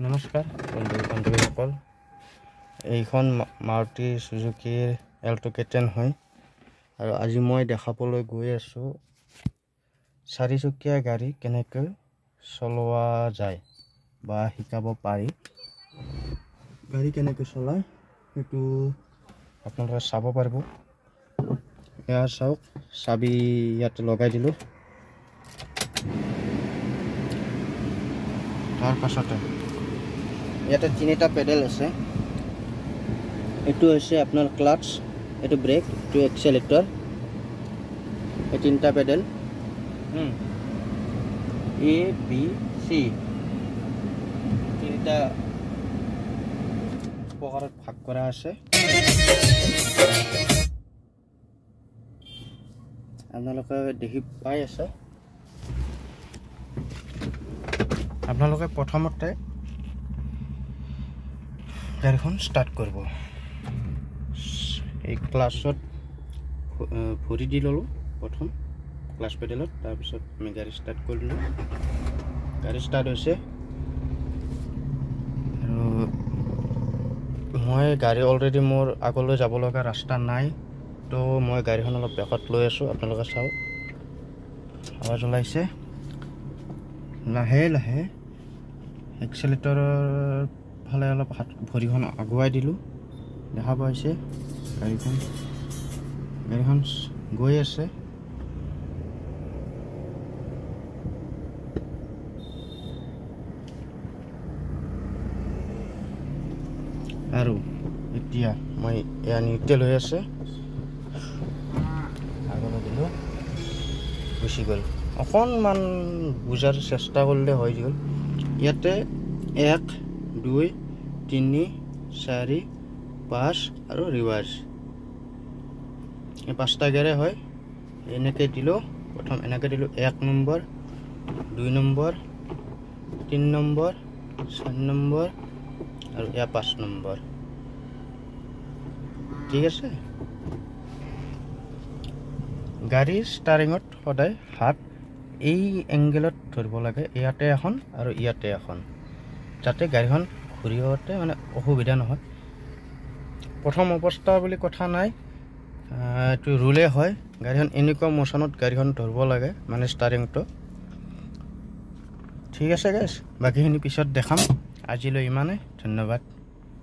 নমস্কাৰ বন্ধু বান্ধৱীসকল, এইখন মাৰুতি সুজুকিৰ এল্টো K10 হয় আৰু আজি মই দেখাবলৈ গৈ আছোঁ চাৰিচকীয়া গাড়ী কেনেকৈ চলোৱা যায় বা শিকাব পাৰি। গাড়ী কেনেকৈ চলায় সেইটো আপোনালোকে চাব পাৰিব। এয়া চাওক, চাবি ইয়াতে লগাই দিলোঁ। তাৰ পাছতে ইয়াতে তিনিটা পেডেল আছে। এইটো হৈছে আপোনাৰ ক্লাচ, এইটো ব্ৰেক, এইটো এক্সেলেটৰ, এই তিনিটা পেডেল A B C তিনিটা প্ৰকাৰত ভাগ কৰা আছে। আপোনালোকে দেখি পাই আছে। আপোনালোকে প্ৰথমতে গাড়ীখন ষ্টাৰ্ট কৰিব। এই ক্লাছত ভৰি দি ল'লোঁ প্ৰথম ক্লাছ পেডেলত, তাৰপিছত আমি গাড়ী ষ্টাৰ্ট কৰিলোঁ। গাড়ী ষ্টাৰ্ট হৈছে আৰু মই গাড়ী অলৰেডি মোৰ আগলৈ যাব লগা ৰাস্তা নাই, তো মই গাড়ীখন অলপ বেকত লৈ আছোঁ। আপোনালোকে চাওক, আৱাজ ওলাইছে। লাহে লাহে এক্সেলেটৰৰ ফালে অলপ ভৰিখন আগুৱাই দিলোঁ। দেখা পাইছে গাড়ীখন গৈ আছে। আৰু এতিয়া মই এয়া নিউট্ৰেল হৈ আছে, আগলৈ দিলোঁ, গুচি গ'ল। অকণমান বুজাৰ চেষ্টা কৰিলে হৈ গ'ল। ইয়াতে 1 2 3 4 5 আৰু ৰিভাৰ্ছ, এই 5টা গেৰে হয়। এনেকৈ দিলোঁ, প্ৰথম এনেকৈ দিলোঁ 1 নম্বৰ, 2 নম্বৰ, 3 নম্বৰ, 4 নম্বৰ আৰু এয়া 5 নম্বৰ। ঠিক আছে। গাড়ীৰ ষ্টাৰিঙত সদায় হাত এই এংগেলত ধৰিব লাগে, ইয়াতে এখন আৰু ইয়াতে এখন, যাতে গাড়ীখন ঘূৰিওঁতে মানে অসুবিধা নহয়। প্ৰথম অৱস্থা বুলি কথা নাই, এইটো ৰুলে হয়। গাড়ীখন এনেকুৱা মোচনত গাড়ীখন ধৰিব লাগে, মানে ষ্টাৰিংটো। ঠিক আছে গাইছ, বাকীখিনি পিছত দেখাম। আজিলৈ ইমানে, ধন্যবাদ।